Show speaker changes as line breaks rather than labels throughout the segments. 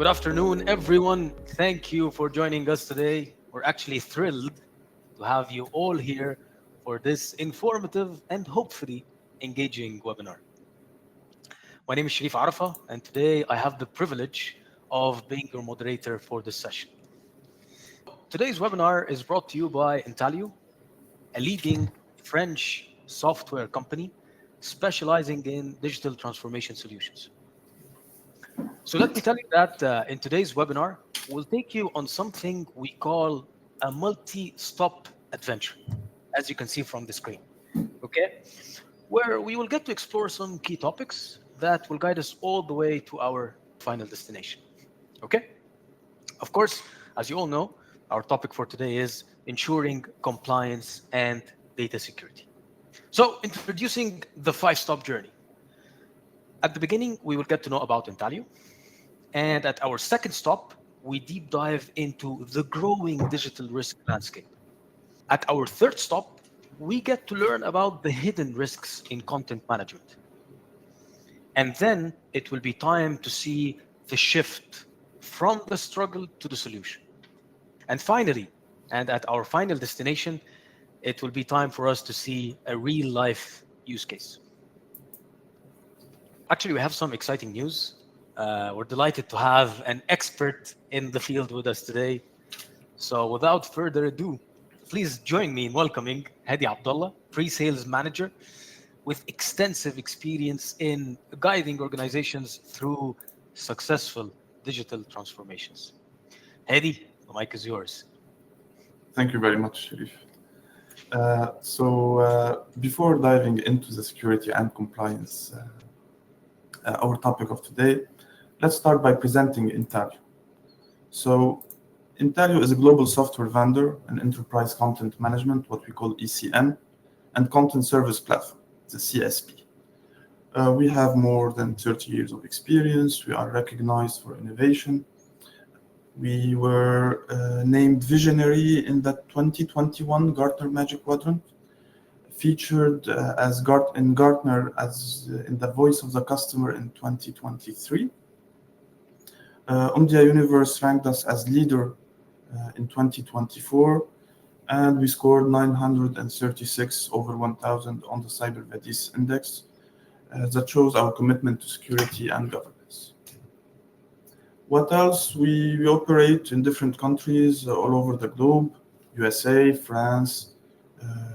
Good afternoon, everyone. Thank you for joining us today. We're actually thrilled to have you all here for this informative and hopefully engaging webinar. My name is Sharif Arafa, and today I have the privilege of being your moderator for this session. Today's webinar is brought to you by Intalio, a leading French software company specializing in digital transformation solutions. So let me tell you that in today's webinar, we'll take you on something we call a multi-stop adventure, as you can see from the screen, okay? Where we will get to explore some key topics that will guide us all the way to our final destination, okay? Of course, as you all know, our topic for today is ensuring compliance and data security. So introducing the 5-stop journey. At the beginning, we will get to know about Intalio. And at our second stop, we deep dive into the growing digital risk landscape. At our third stop, we get to learn about the hidden risks in content management. And then it will be time to see the shift from the struggle to the solution. And finally, and at our final destination, it will be time for us to see a real life use case. Actually, we have some exciting news. We're delighted to have an expert in the field with us today. So without further ado, please join me in welcoming Hadi Abdullah, pre-sales manager with extensive experience in guiding organizations through successful digital transformations. Hadi, the mic is yours.
Thank you very much, Sharif. Before diving into the security and compliance, our topic of today, let's start by presenting Intalio. So Intalio is a global software vendor and enterprise content management, what we call ECM, and content service platform, the CSP. We have more than 30 years of experience. We are recognized for innovation. We were named visionary in the 2021 Gartner Magic Quadrant, featured in Gartner as in the voice of the customer in 2023. Omdia Universe ranked us as leader in 2024, and we scored 936 over 1,000 on the CyberVadis index. That shows our commitment to security and governance. What else? We operate in different countries all over the globe: USA, France,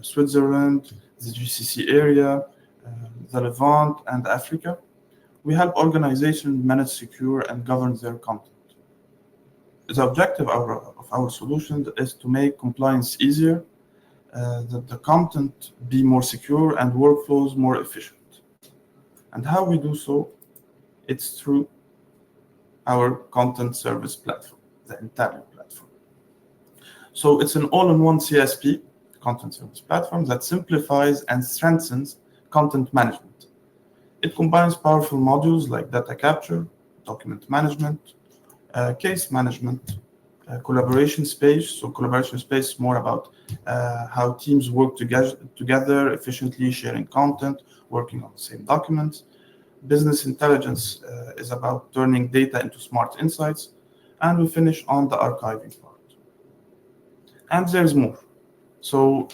Switzerland, the GCC area, the Levant, and Africa. We help organizations manage, secure, and govern their content. The objective of our solution is to make compliance easier, that the content be more secure and workflows more efficient. And how we do so? It's through our content service platform, the Intalio platform. So it's an all-in-one CSP, content service platform, that simplifies and strengthens content management. It combines powerful modules like data capture, document management, case management, collaboration space. So collaboration space is more about how teams work together efficiently, sharing content, working on the same documents. Business intelligence is about turning data into smart insights. And we finish on the archiving part. And there's more. So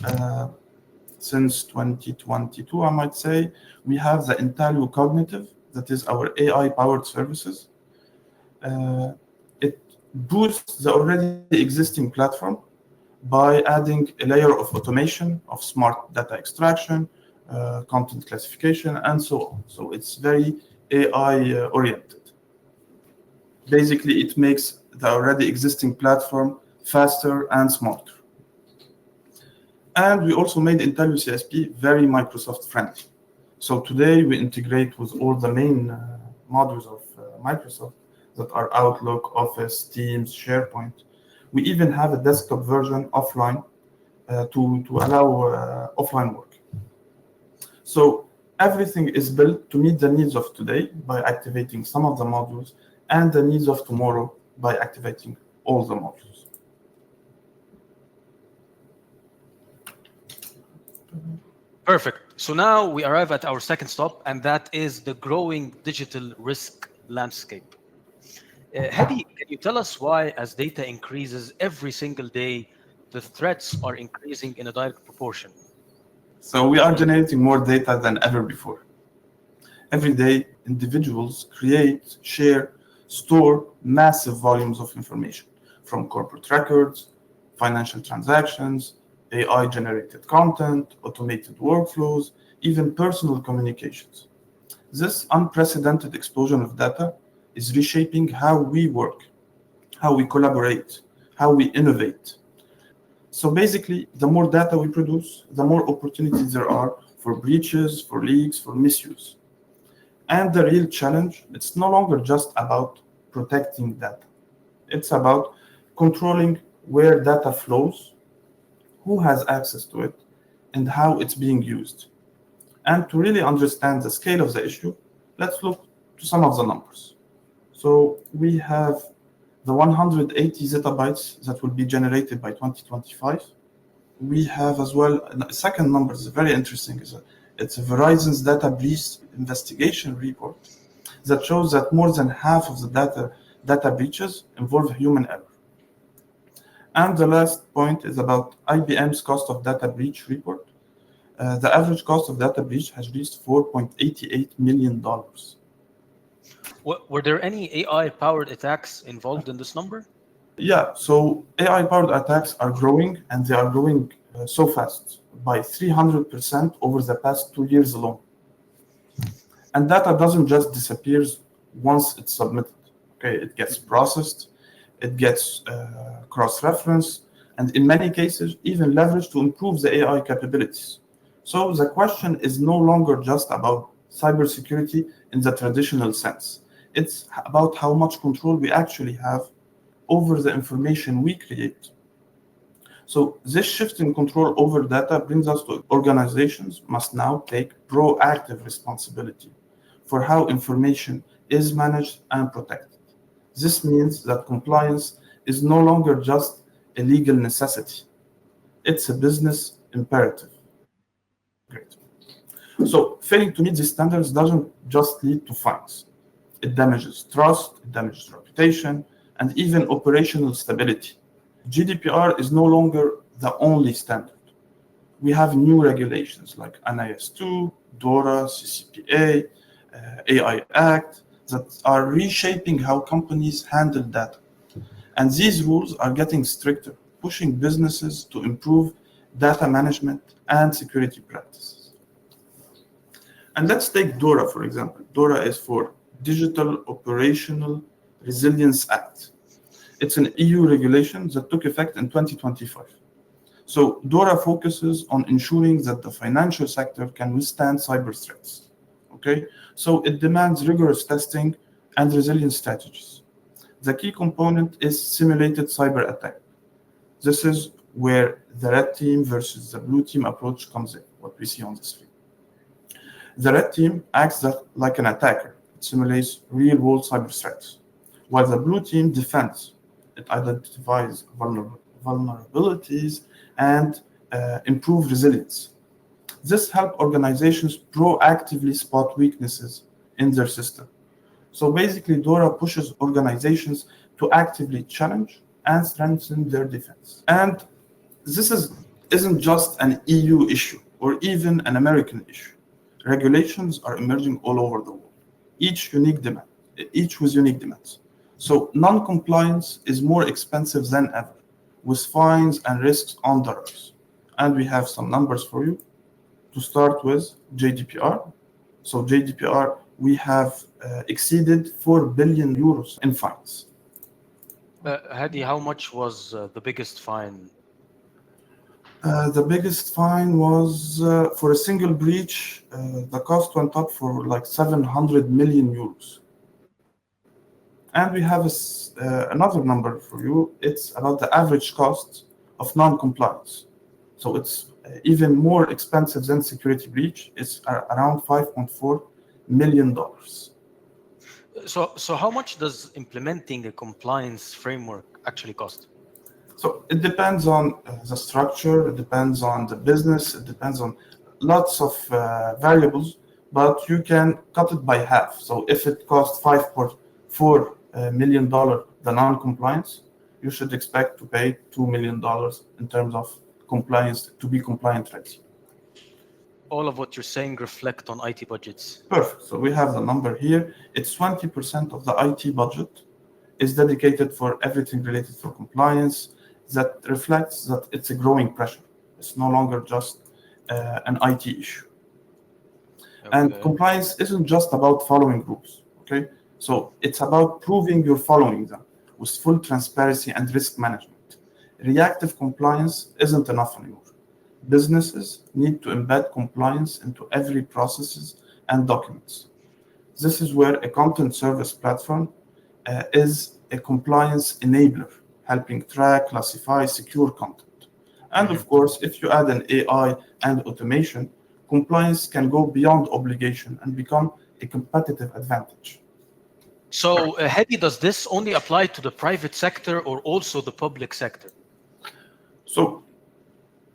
since 2022, I might say, we have the Intalio Cognitive, that is our AI-powered services. It boosts the already existing platform by adding a layer of automation, of smart data extraction, content classification, and so on. So it's very AI-oriented. Basically, it makes the already existing platform faster and smarter. And we also made Intalio CSP very Microsoft friendly. So today we integrate with all the main modules of Microsoft that are Outlook, Office, Teams, SharePoint. We even have a desktop version offline to allow offline work. So everything is built to meet the needs of today by activating some of the modules and the needs of tomorrow by activating all the modules.
Perfect. So now we arrive at our second stop, and that is the growing digital risk landscape. Hadi, can you tell us why, as data increases every single day, the threats are increasing in a direct proportion?
So we are generating more data than ever before. Every day, individuals create, share, store massive volumes of information from corporate records, financial transactions, AI generated content, automated workflows, even personal communications. This unprecedented explosion of data is reshaping how we work, how we collaborate, how we innovate. So basically, the more data we produce, the more opportunities there are for breaches, for leaks, for misuse. And the real challenge, it's no longer just about protecting data. It's about controlling where data flows, who has access to it, and how it's being used. And to really understand the scale of the issue, let's look to some of the numbers. So we have the 180 zettabytes that will be generated by 2025. We have as well a second number is very interesting. It's a Verizon's data breach investigation report that shows that more than half of the data breaches involve human error. And the last point is about IBM's cost of data breach report. The average cost of data breach has reached $4.88 million.
Were there any AI-powered attacks involved in this number?
Yeah, so AI powered attacks are growing and they are growing so fast by 300% over the past 2 years alone. And data doesn't just disappear once it's submitted. Okay, it gets processed, it gets cross-referenced, and in many cases even leveraged to improve the AI capabilities. So the question is no longer just about cybersecurity in the traditional sense. It's about how much control we actually have over the information we create. So this shift in control over data brings us to organizations must now take proactive responsibility for how information is managed and protected. This means that compliance is no longer just a legal necessity. It's a business imperative. Great. So failing to meet these standards doesn't just lead to fines. It damages trust, it damages reputation, and even operational stability. GDPR is no longer the only standard. We have new regulations like NIS2, DORA, CCPA, AI Act that are reshaping how companies handle data. And these rules are getting stricter, pushing businesses to improve data management and security practices. And let's take DORA, for example. DORA is for Digital Operational Resilience Act. It's an EU regulation that took effect in 2025. So DORA focuses on ensuring that the financial sector can withstand cyber threats. Okay, so it demands rigorous testing and resilience strategies. The key component is simulated cyber attack. This is where the red team versus the blue team approach comes in, what we see on the screen. The red team acts like an attacker. It simulates real-world cyber threats, while the blue team defends. It identifies vulnerabilities and improve resilience. This helps organizations proactively spot weaknesses in their system. So basically, DORA pushes organizations to actively challenge and strengthen their defense. And isn't just an EU issue or even an American issue. Regulations are emerging all over the world, each with unique demands. So non-compliance is more expensive than ever, with fines and risks on the rise. And we have some numbers for you. To start with, GDPR. So GDPR, we have exceeded 4 billion euros in fines.
Hadi, how much was the biggest fine?
The biggest fine was for a single breach, the cost went up for like 700 million euros. And we have another number for you. It's about the average cost of non-compliance. So it's even more expensive than security breach. It's around $5.4 million.
So how much does implementing a compliance framework actually cost?
So it depends on the structure, it depends on the business, it depends on lots of variables, but you can cut it by half. So if it costs $5.4 million the non-compliance, you should expect to pay $2 million in terms of compliance to be compliant ready.
All of what you're saying reflect on IT budgets.
Perfect. So we have the number here. It's 20% of the IT budget is dedicated for everything related to compliance. That reflects that it's a growing pressure. It's no longer just an IT issue. And
Okay.
compliance isn't just about following rules, okay? So it's about proving you're following them with full transparency and risk management. Reactive compliance isn't enough anymore. Businesses need to embed compliance into every processes and documents. This is where a content service platform is a compliance enabler, helping track, classify, secure content. And
Mhm.
of course, if you add an AI and automation, compliance can go beyond obligation and become a competitive advantage.
So, Hedy, does this only apply to the private sector or also the public sector?
So,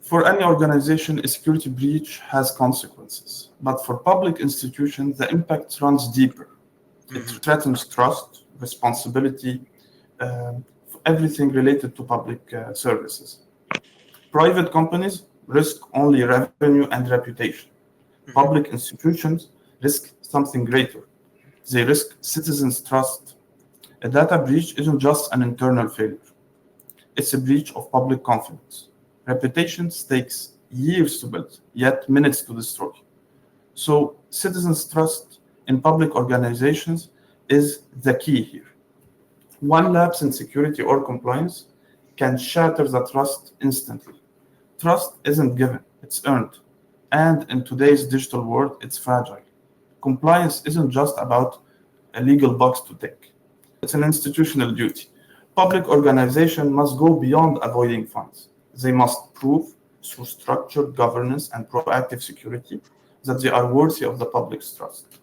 for any organization, a security breach has consequences. But for public institutions, the impact runs deeper. It
Mhm.
threatens trust, responsibility, everything related to public services. Private companies risk only revenue and reputation.
Mhm.
Public institutions risk something greater. They risk citizens' trust. A data breach isn't just an internal failure, it's a breach of public confidence. Reputation takes years to build, yet minutes to destroy. So, citizens' trust in public organizations is the key here. One lapse in security or compliance can shatter the trust instantly. Trust isn't given, it's earned. And in today's digital world, it's fragile. Compliance isn't just about a legal box to tick, it's an institutional duty. Public organizations must go beyond avoiding fines. They must prove, through structured governance and proactive security, that they are worthy of the public's trust.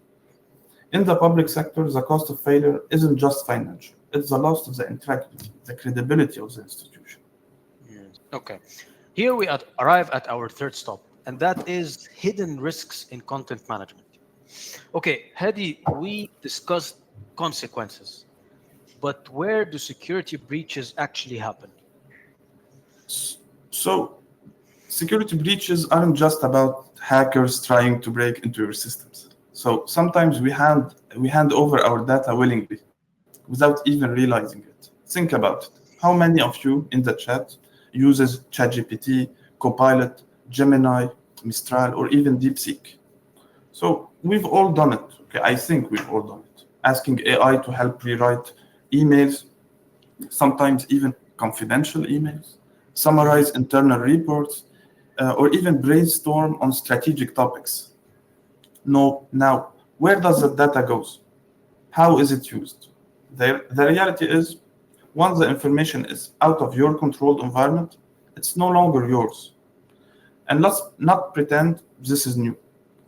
In the public sector, the cost of failure isn't just financial, it's the loss of the integrity, the credibility of the institution.
Yes. Okay. Here we arrive at our third stop, and that is hidden risks in content management. Okay, Hedy, we discussed consequences, but where do security breaches actually happen?
So, security breaches aren't just about hackers trying to break into your systems. So, sometimes we hand over our data willingly without even realizing it. Think about it. How many of you in the chat uses ChatGPT, Copilot, Gemini, Mistral, or even DeepSeek? So we've all done it. Okay, I think we've all done it. Asking AI to help rewrite emails, sometimes even confidential emails,
Mhm.
summarize internal reports, or even brainstorm on strategic topics. No, now, where does the data goes? How is it used? The reality is, once the information is out of your controlled environment, it's no longer yours. And let's not pretend this is new.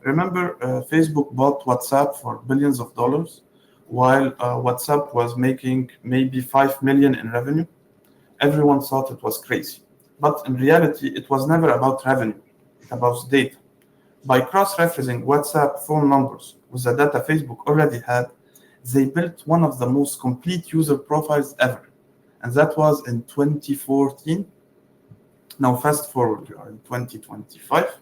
Remember, Facebook bought WhatsApp for billions of dollars, while WhatsApp was making maybe 5 million in revenue. Everyone thought it was crazy. But in reality, it was never about revenue, it was data. By cross referencing WhatsApp phone numbers with the data Facebook already had, they built one of the most complete user profiles ever. And that was in 2014. Now, fast forward, we are in 2025,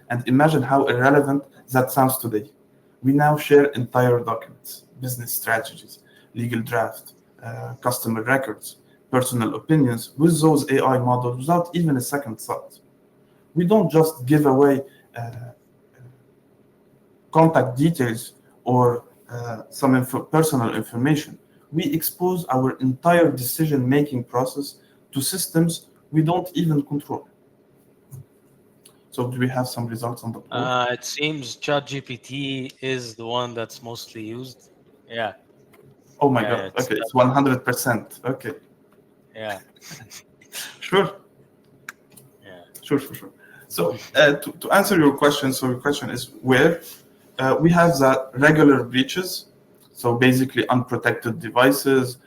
and imagine how irrelevant that sounds today. We now share entire documents, business strategies, legal draft, customer records, personal opinions with those AI models without even a second thought. We don't just give away contact details or some personal information. We expose our entire decision making process to systems we don't even control. So, do we have some results on the board?
It seems ChatGPT is the one that's mostly used. Yeah,
Oh my
yeah,
God.
it's
Okay, it's 100%. Okay,
yeah,
sure,
yeah.
sure. So, to answer your question, so your question is where we have the regular breaches, so basically unprotected devices,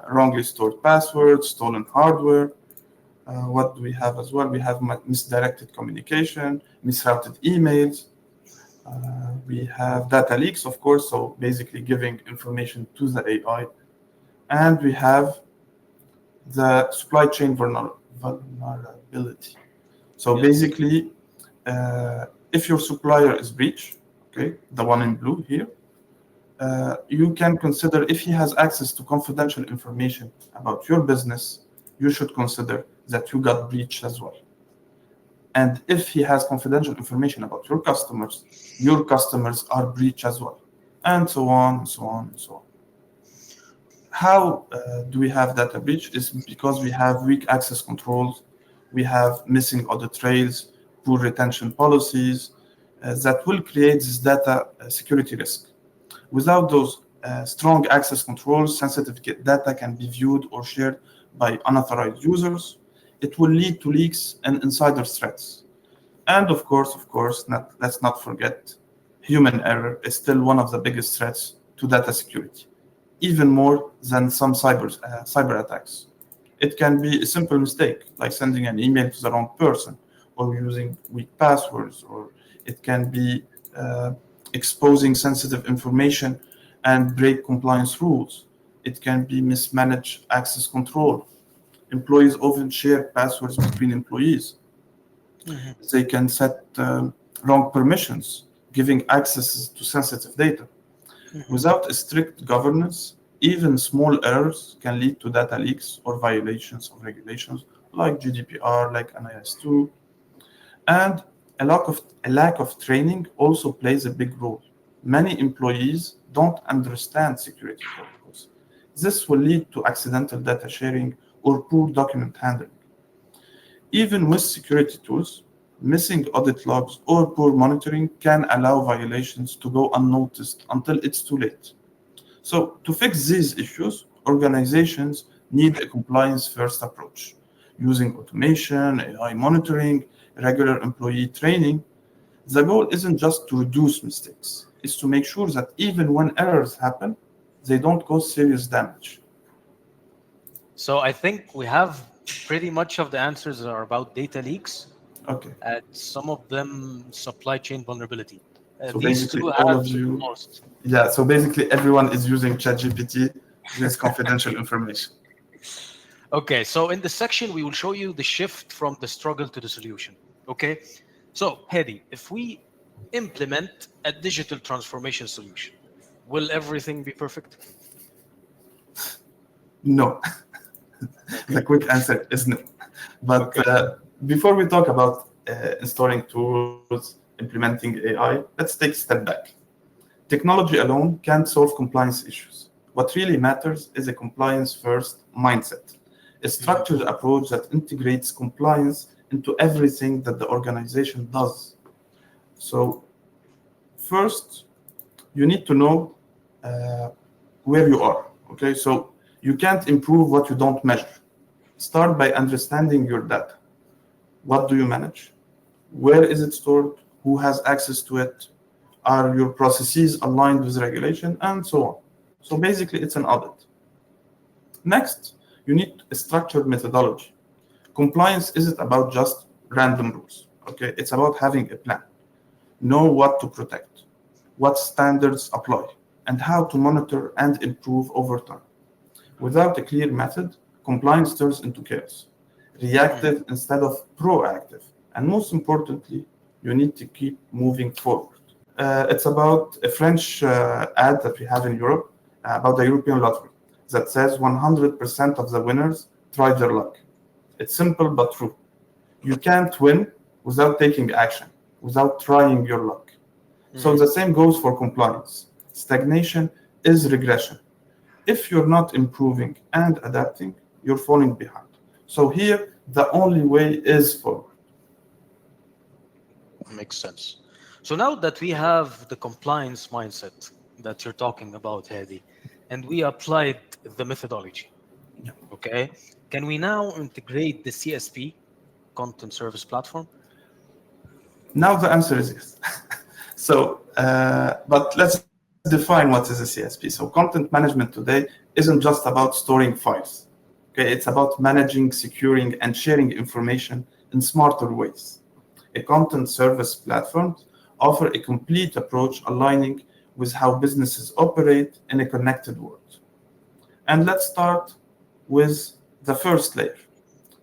wrongly stored passwords, stolen hardware. What do we have as well? We have misdirected communication, misrouted emails. We have data leaks, of course, so basically giving information to the AI. And we have the supply chain vulnerability. So
Yes.
basically, if your supplier is breached, okay, the one in blue here, you can consider if he has access to confidential information about your business, you should consider that you got breached as well. And if he has confidential information about your customers are breached as well, and so on, and so on, and so on. How do we have data breach? Is because we have weak access controls, we have missing audit trails, poor retention policies that will create this data security risk. Without those strong access controls, sensitive data can be viewed or shared by unauthorized users. It will lead to leaks and insider threats. And let's not forget, human error is still one of the biggest threats to data security, even more than some cyber attacks. It can be a simple mistake, like sending an email to the wrong person, or using weak passwords, or it can be uh, exposing sensitive information and break compliance rules. It can be mismanaged access control. Employees often share passwords between employees.
Hmm.
They can set wrong permissions, giving access to sensitive data.
Hmm.
Without a strict governance, even small errors can lead to data leaks or violations of regulations like GDPR, like NIS2, and a lack of training also plays a big role. Many employees don't understand security protocols. This will lead to accidental data sharing or poor document handling. Even with security tools, missing audit logs or poor monitoring can allow violations to go unnoticed until it's too late. So, to fix these issues, organizations need a compliance first approach using automation, AI monitoring, regular employee training. The goal isn't just to reduce mistakes, it's to make sure that even when errors happen, they don't cause serious damage.
So I think we have pretty much of the answers are about data leaks,
Okay,
and some of them supply chain vulnerability.
so
These
basically,
two
all
have
of
the
you,
most.
yeah, so basically, everyone is using ChatGPT with confidential information.
Okay, so in this section, we will show you the shift from the struggle to the solution. Okay, so Hedy, if we implement a digital transformation solution, will everything be perfect?
No, the
Okay,
quick answer is no. But
okay.
before we talk about installing tools, implementing AI, let's take a step back. Technology alone can't solve compliance issues. What really matters is a compliance first mindset, a
Mhm.
structured approach that integrates compliance into everything that the organization does. So, first, you need to know uh, where you are. Okay, so you can't improve what you don't measure. Start by understanding your data. What do you manage? Where is it stored? Who has access to it? Are your processes aligned with regulation? And so on. So basically, it's an audit. Next, you need a structured methodology. Compliance isn't about just random rules. Okay, it's about having a plan. Know what to protect, what standards apply, and how to monitor and improve over time. Without a clear method, compliance turns into chaos,
Mhm.
reactive instead of proactive. And most importantly, you need to keep moving forward. It's about a French ad that we have in Europe about the European lottery that says 100% of the winners try their luck. It's simple but true. You can't win without taking action, without trying your luck. So
Mhm.
the same goes for compliance. Stagnation is regression. If you're not improving and adapting, you're falling behind. So here, the only way is forward.
Makes sense. So now that we have the compliance mindset that you're talking about, Hedy, and we applied the methodology,
Yeah.
okay, can we now integrate the CSP, content service platform?
Now the answer is yes. So, but let's define what is a CSP. So, content management today isn't just about storing files. Okay, it's about managing, securing, and sharing information in smarter ways. A content service platforms offer a complete approach aligning with how businesses operate in a connected world. And let's start with the first layer.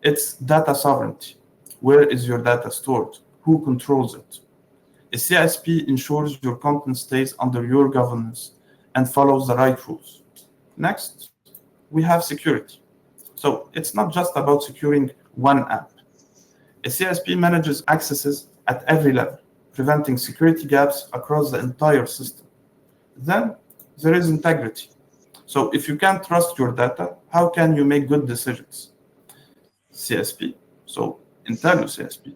It's data sovereignty. Where is your data stored? Who controls it? A CSP ensures your content stays under your governance and follows the right rules. Next, we have security. So it's not just about securing one app. A CSP manages accesses at every level, preventing security gaps across the entire system. Then there is integrity. So if you can't trust your data, how can you make good decisions? CSP, so Intalio CSP,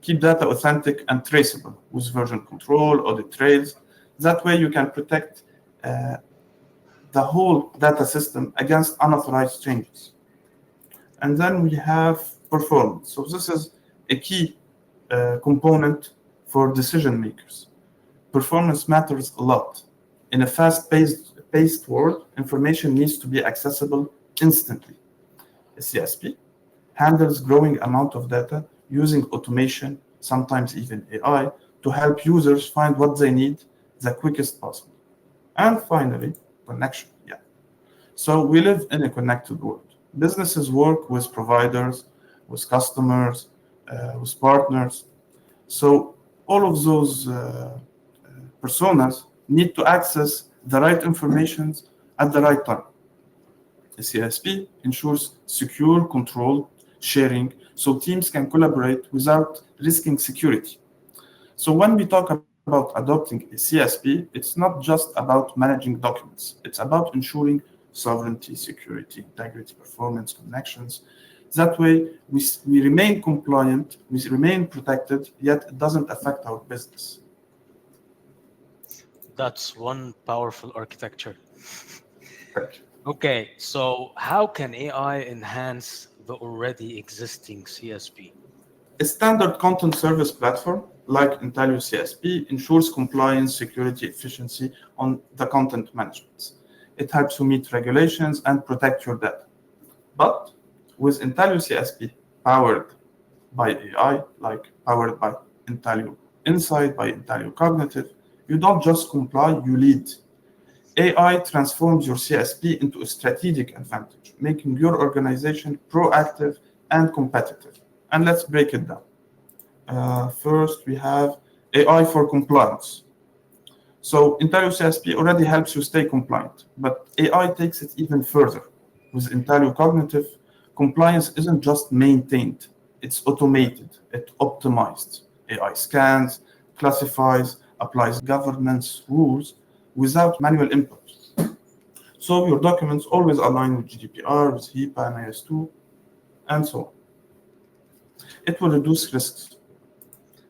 keep data authentic and traceable with version control, audit trails. That way you can protect uh, the whole data system against unauthorized changes. And then we have performance. So this is a key component for decision makers. Performance matters a lot. In a fast-paced world, information needs to be accessible instantly. A CSP handles growing amount of data using automation, sometimes even AI, to help users find what they need the quickest possible. And finally, connection. Yeah. So we live in a connected world. Businesses work with providers, with customers, with partners. So all of those personas need to access the right information at the right time. A CSP ensures secure, controlled sharing so teams can collaborate without risking security. So when we talk about adopting a CSP, it's not just about managing documents. It's about ensuring sovereignty, security, integrity, performance, connections. That way, we remain compliant, we remain protected, yet it doesn't affect our business.
That's one powerful architecture.
Correct.
Okay, so how can AI enhance the already existing CSP?
A standard content service platform like Intalio CSP ensures compliance, security, efficiency on the content management. It helps you meet regulations and protect your data. But with Intalio CSP powered by AI, like powered by Intalio Insight, by Intalio Cognitive, you don't just comply, you lead. AI transforms your CSP into a strategic advantage, making your organization proactive and competitive. And let's break it down. First, we have AI for compliance. So Intalio CSP already helps you stay compliant, but AI takes it even further. With Intalio Cognitive, compliance isn't just maintained, it's automated, it's optimized. AI scans, classifies, applies governance rules without manual input. So your documents always align with GDPR, with HIPAA and IS2, and so on. It will reduce risks.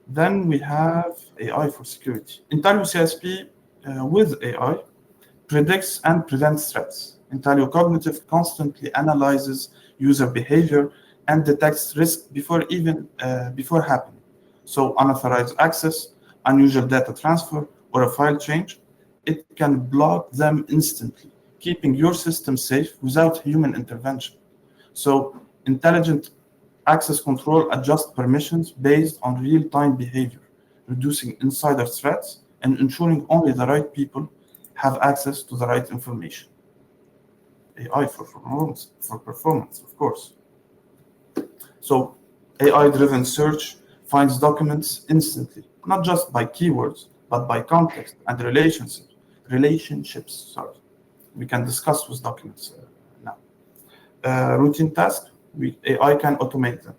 Then we have AI for security. Intalio CSP with AI predicts and prevents threats. Intalio Cognitive constantly analyzes user behavior and detects risk before happening. So unauthorized access, unusual data transfer, or a file change, it can block them instantly, keeping your system safe without human intervention. So intelligent access control adjusts permissions based on real-time behavior, reducing insider threats and ensuring only the right people have access to the right information. AI for performance, of course. So AI-driven search finds documents instantly, not just by keywords, but by context and relationships. Relationships, sorry. We can discuss with documents now. Routine tasks, AI can automate them,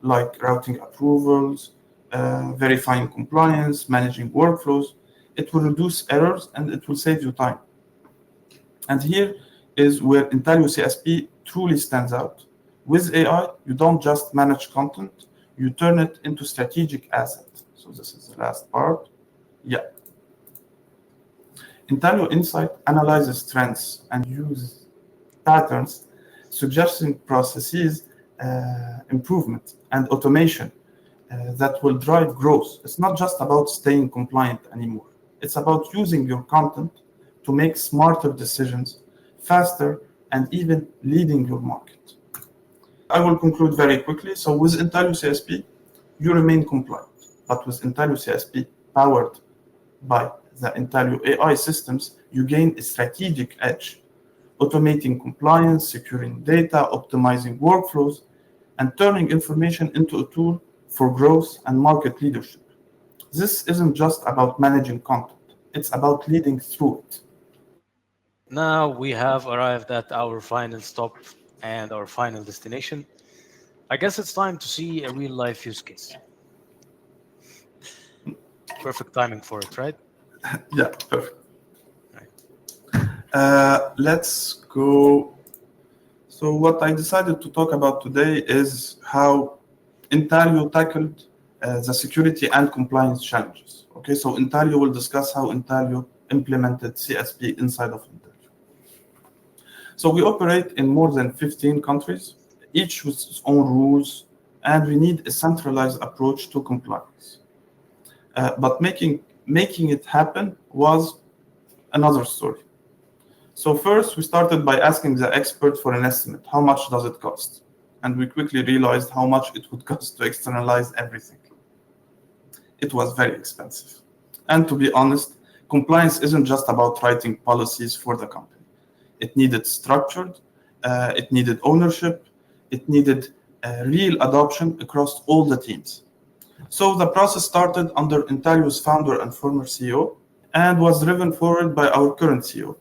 like routing approvals, verifying compliance, managing workflows. It will reduce errors and it will save you time. And here is where Intalio CSP truly stands out. With AI, you don't just manage content, you turn it into strategic asset. So this is the last part. Yeah. Intalio Insight analyzes trends and uses patterns, suggesting processes improvement and automation that will drive growth. It's not just about staying compliant anymore. It's about using your content to make smarter decisions faster and even leading your market. I will conclude very quickly. So with Intalio CSP, you remain compliant, but with Intalio CSP powered by the Intalio AI systems, you gain a strategic edge. automating compliance, securing data, optimizing workflows, and turning information into a tool for growth and market leadership. This isn't just about managing content, it's about leading through it.
Now we have arrived at our final stop and our final destination. I guess it's time to see a real life use case. Perfect timing for it, right?
Yeah, perfect.
Right.
Let's go. So, what I decided to talk about today is how Intalio tackled the security and compliance challenges. Okay, so Intalio will discuss how Intalio implemented CSP inside of Intalio. So, we operate in more than 15 countries, each with its own rules, and we need a centralized approach to compliance. But making it happen was another story. So first, we started by asking the expert for an estimate. How much does it cost? And we quickly realized how much it would cost to externalize everything. It was very expensive. And to be honest, compliance isn't just about writing policies for the company. It needed structured, it needed ownership, it needed real adoption across all the teams. So the process started under Intalio's founder and former CEO and was driven forward by our current CEO.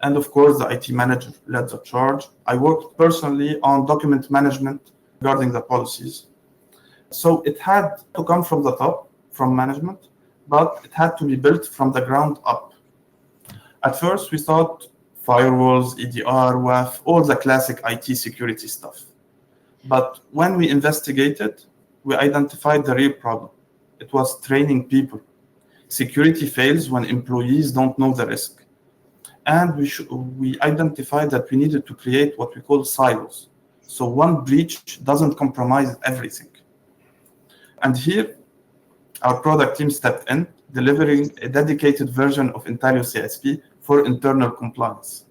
And of course, the IT manager led the charge. I worked personally on document management regarding the policies. So it had to come from the top, from management, but it had to be built from the ground up. At first, we thought firewalls, EDR, WAF, all the classic IT security stuff. But when we investigated, we identified the real problem. It was training people. Security fails when employees don't know the risk. And we identified that we needed to create what we call silos. So one breach doesn't compromise everything. And here, our product team stepped in, delivering a dedicated version of Intalio CSP for internal compliance.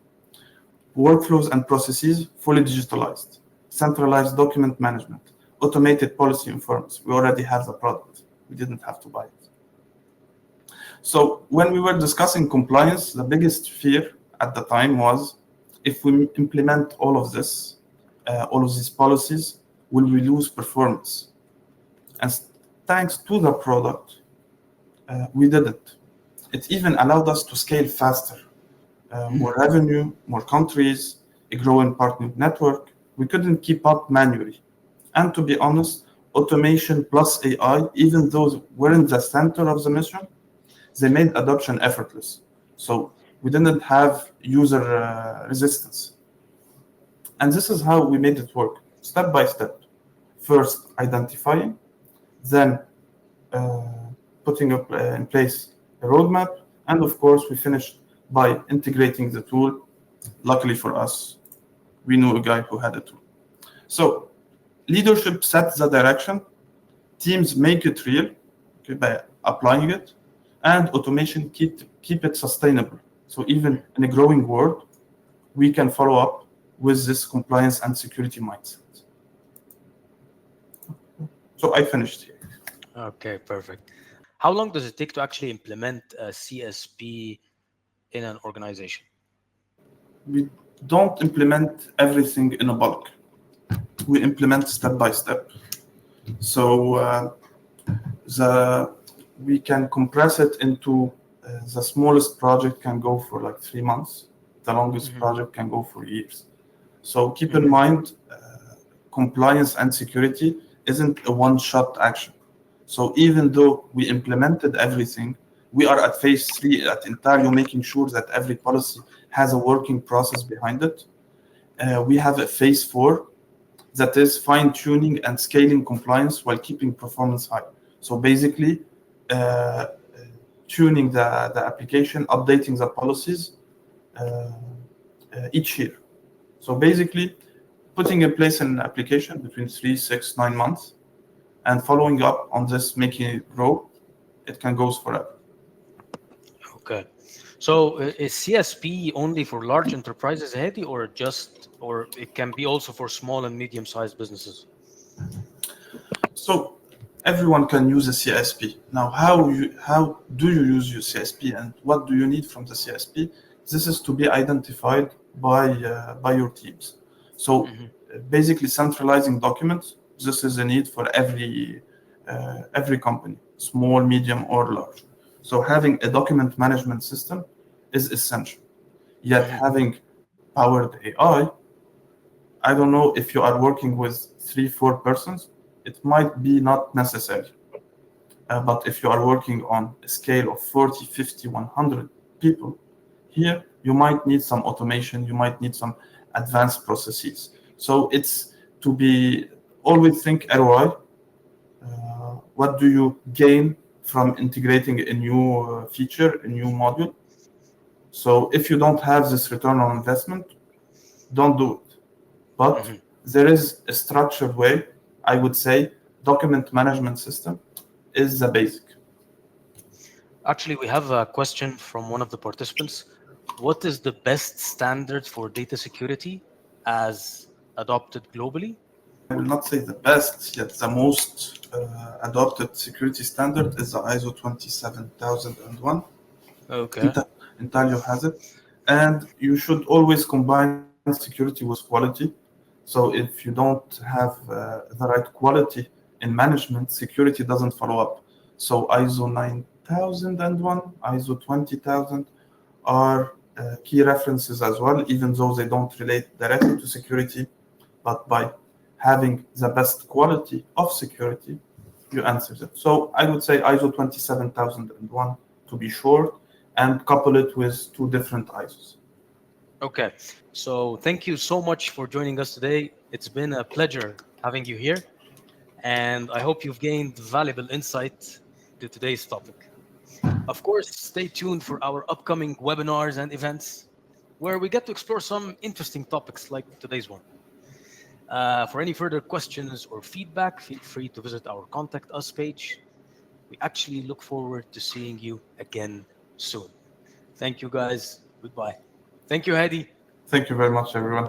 Workflows and processes fully digitalized, centralized document management, automated policy informants. We already have the product. We didn't have to buy it. So when we were discussing compliance, the biggest fear at the time was if we implement all of this, all of these policies, will we lose performance? And thanks to the product, we didn't. It even allowed us to scale faster. More revenue, more countries, a growing partner network. We couldn't keep up manually. And to be honest, automation plus AI, even though weren't the center of the mission, they made adoption effortless. So we didn't have user resistance. And this is how we made it work, step by step. First, identifying, then putting up in place a roadmap, and of course, we finished by integrating the tool. Luckily for us, we knew a guy who had a tool. So leadership sets the direction, teams make it real, okay, by applying it, and automation keep it sustainable. So even in a growing world, we can follow up with this compliance and security mindset. So I finished here.
Okay, perfect. How long does it take to actually implement a CSP in an organization?
We don't implement everything in a bulk. We implement step by step. So we can compress it into the smallest project can go for like 3 months. The longest project can go for years. So keep in mind, compliance and security isn't a one-shot action. So even though we implemented everything, we are at phase 3 at Intalio, making sure that every policy has a working process behind it. We have a phase 4 that is fine-tuning and scaling compliance while keeping performance high. So basically, tuning the application, updating the policies each year. So basically, putting in place an application between 3, 6, 9 months, and following up on this, making it grow, it can go forever.
Okay. So is CSP only for large enterprises, Hedi, or it can be also for small and medium-sized businesses?
So everyone can use a CSP. Now, how do you use your CSP and what do you need from the CSP this is to be identified by your teams. So
Hmm.
basically, centralizing documents. This is a need for every company, small, medium, or large. So having a document management system is essential. Yet
Hmm.
having powered AI, I don't know if you are working with three, four persons, it might be not necessary. But if you are working on a scale of 40, 50, 100 people, here you might need some automation, you might need some advanced processes. So it's to be always think ROI. What do you gain from integrating a new feature, a new module? So if you don't have this return on investment, don't do it. But
Hmm.
there is a structured way, I would say, document management system is the basic.
Actually, we have a question from one of the participants. What is the best standard for data security as adopted globally?
I will not say the best, yet the most adopted security standard is the ISO 27001.
Okay.
Inta- Intalio has it. And you should always combine security with quality. So if you don't have the right quality in management, security doesn't follow up. So ISO 9001, ISO 20000 are key references as well, even though they don't relate directly to security. But by having the best quality of security, you answer it. So I would say ISO 27001 to be short, and couple it with two different ISOs.
Okay. So thank you so much for joining us today. It's been a pleasure having you here, and I hope you've gained valuable insight to today's topic. Of course, stay tuned for our upcoming webinars and events where we get to explore some interesting topics like today's one. For any further questions or feedback, feel free to visit our Contact Us page. We actually look forward to seeing you again soon. Thank you, guys. Goodbye. Thank you, Hadi.
Thank you very much, everyone.